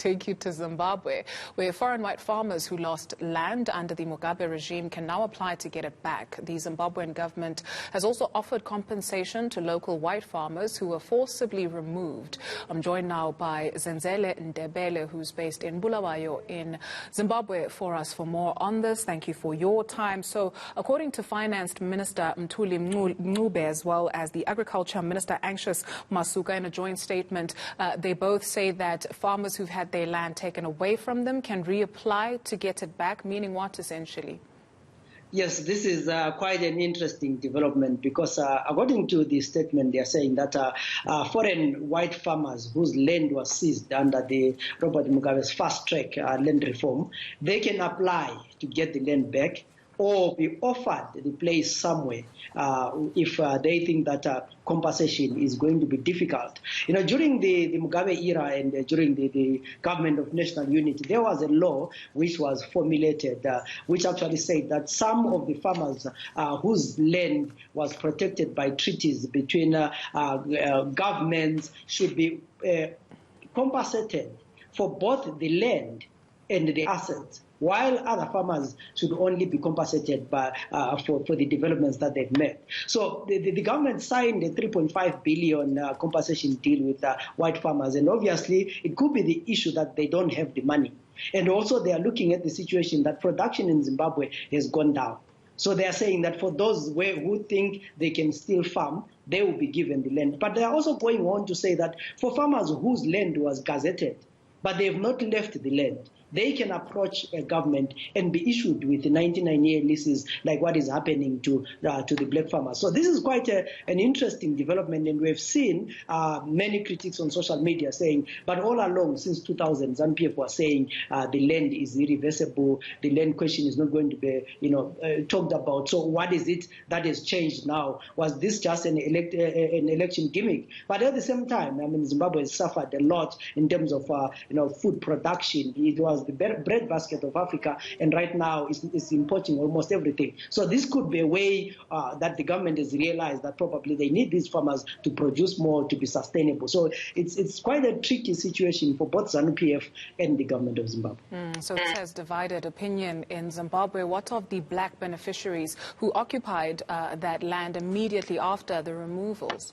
Take you to Zimbabwe, where foreign white farmers who lost land under the Mugabe regime can now apply to get it back. The Zimbabwean government has also offered compensation to local white farmers who were forcibly removed. I'm joined now by Zenzele Ndebele, who's based in Bulawayo in Zimbabwe, for us for more on this. Thank you for your time. So, according to Finance Minister Mugabe, as well as the Agriculture Minister Anxious Masuka, in a joint statement, they both say that farmers who've had their land taken away from them can reapply to get it back, meaning what essentially? Yes, this is quite an interesting development because according to the statement, they are saying that foreign white farmers whose land was seized under the Robert Mugabe's fast-track land reform, they can apply to get the land back or be offered the place somewhere if they think that compensation is going to be difficult. You know, during the Mugabe era and during the government of national unity, there was a law which was formulated which actually said that some of the farmers whose land was protected by treaties between governments should be compensated for both the land and the assets, while other farmers should only be compensated for the developments that they've made. So the government signed a 3.5 billion compensation deal with white farmers, and obviously it could be the issue that they don't have the money. And also they are looking at the situation that production in Zimbabwe has gone down. So they are saying that for those who think they can still farm, they will be given the land. But they are also going on to say that for farmers whose land was gazetted, but they have not left the land, they can approach a government and be issued with 99-year leases, like what is happening to the black farmers. So this is quite an interesting development, and we've seen many critics on social media saying, but all along since 2000, ZANU-PF was saying the land is irreversible, the land question is not going to be, talked about. So what is it that has changed now? Was this just an election gimmick? But at the same time, I mean, Zimbabwe has suffered a lot in terms of food production. It was the bread basket of Africa, and right now it's importing almost everything. So this could be a way that the government has realized that probably they need these farmers to produce more to be sustainable. So it's quite a tricky situation for both ZANU-PF and the government of Zimbabwe. So this has divided opinion in Zimbabwe. What of the black beneficiaries who occupied that land immediately after the removals?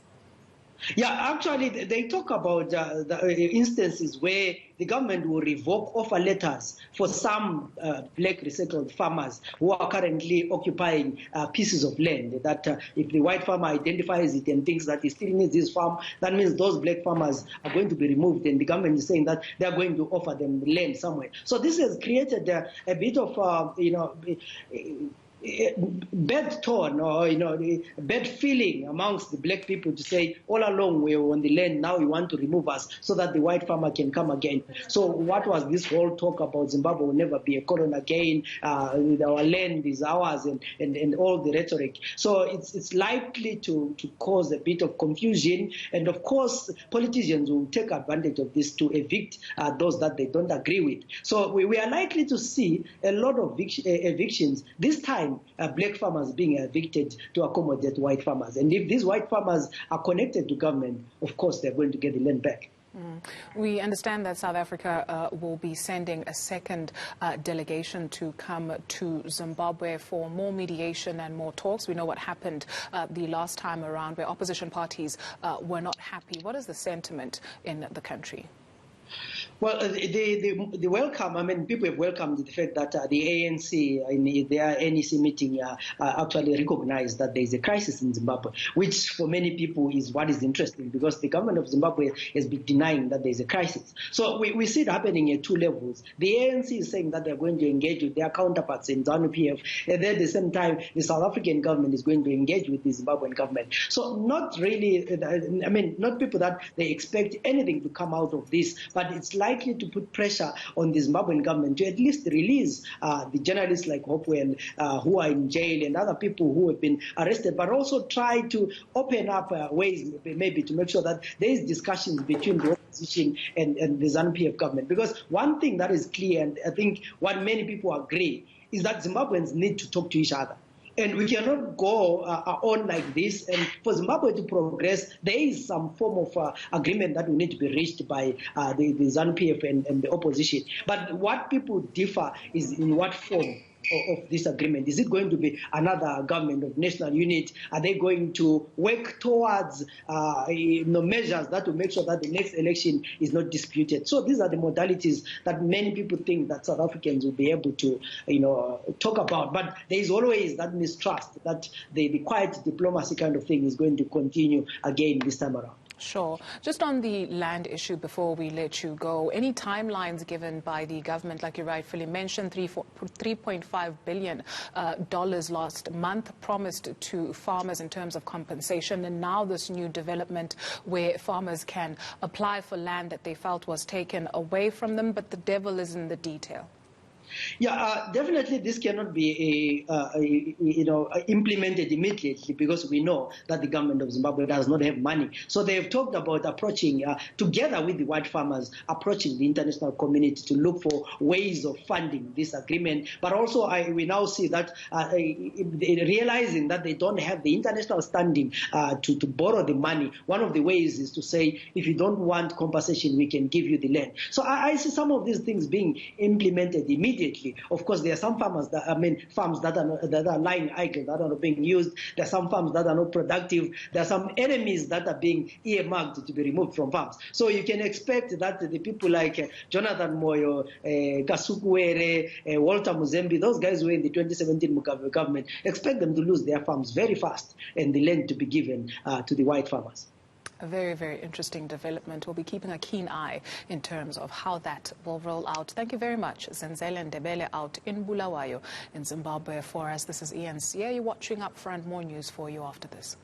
Yeah, actually, they talk about the instances where the government will revoke offer letters for some black resettled farmers who are currently occupying pieces of land. That if the white farmer identifies it and thinks that he still needs this farm, that means those black farmers are going to be removed, and the government is saying that they are going to offer them land somewhere. So this has created a bit of, bad tone, or bad feeling amongst the black people to say all along we were on the land, now you want to remove us so that the white farmer can come again. So what was this whole talk about Zimbabwe will never be a colony again, our land is ours, and all the rhetoric. So it's likely to cause a bit of confusion, and of course politicians will take advantage of this to evict those that they don't agree with. So we are likely to see a lot of evictions, this time black farmers being evicted to accommodate white farmers. And if these white farmers are connected to government, of course they're going to get the land back. We understand that South Africa will be sending a second delegation to come to Zimbabwe for more mediation and more talks. We know what happened the last time around, where opposition parties were not happy. What is the sentiment in the country? Well, the welcome, I mean, people have welcomed the fact that the ANC in their NEC meeting actually recognized that there is a crisis in Zimbabwe, which for many people is what is interesting, because the government of Zimbabwe has been denying that there is a crisis. So we see it happening at two levels. The ANC is saying that they're going to engage with their counterparts in ZANU-PF, and then at the same time, the South African government is going to engage with the Zimbabwean government. So not really, I mean, not people that they expect anything to come out of this, but it's likely to put pressure on the Zimbabwean government to at least release the journalists like Hopewell who are in jail and other people who have been arrested, but also try to open up ways maybe to make sure that there is discussions between the opposition and the ZANU-PF government. Because one thing that is clear, and I think what many people agree, is that Zimbabweans need to talk to each other. And we cannot go on like this. And for Zimbabwe to progress, there is some form of agreement that will need to be reached by the ZANU-PF and the opposition. But what people differ is in what form of this agreement. Is it going to be another government of national unity? Are they going to work towards measures that will make sure that the next election is not disputed? So these are the modalities that many people think that South Africans will be able to talk about. But there is always that mistrust that the quiet diplomacy kind of thing is going to continue again this time around. Sure. Just on the land issue before we let you go, any timelines given by the government, like you rightfully mentioned, $3.5 billion last month promised to farmers in terms of compensation, and now this new development where farmers can apply for land that they felt was taken away from them, but the devil is in the detail. Yeah, definitely this cannot be implemented immediately, because we know that the government of Zimbabwe does not have money. So they have talked about approaching, together with the white farmers, approaching the international community to look for ways of funding this agreement. But also we now see that realizing that they don't have the international standing to borrow the money, one of the ways is to say, if you don't want compensation, we can give you the land. So I see some of these things being implemented immediately. Of course, there are some farms that are lying idle, that are not being used. There are some farms that are not productive. There are some enemies that are being earmarked to be removed from farms. So you can expect that the people like Jonathan Moyo, Kasukuwere, Walter Muzembe, those guys who were in the 2017 Mugabe government, expect them to lose their farms very fast and the land to be given to the white farmers. A very, very interesting development. We'll be keeping a keen eye in terms of how that will roll out. Thank you very much, Zenzele Ndebele out in Bulawayo in Zimbabwe for us. This is eNCA. You're watching Up Front. More news for you after this.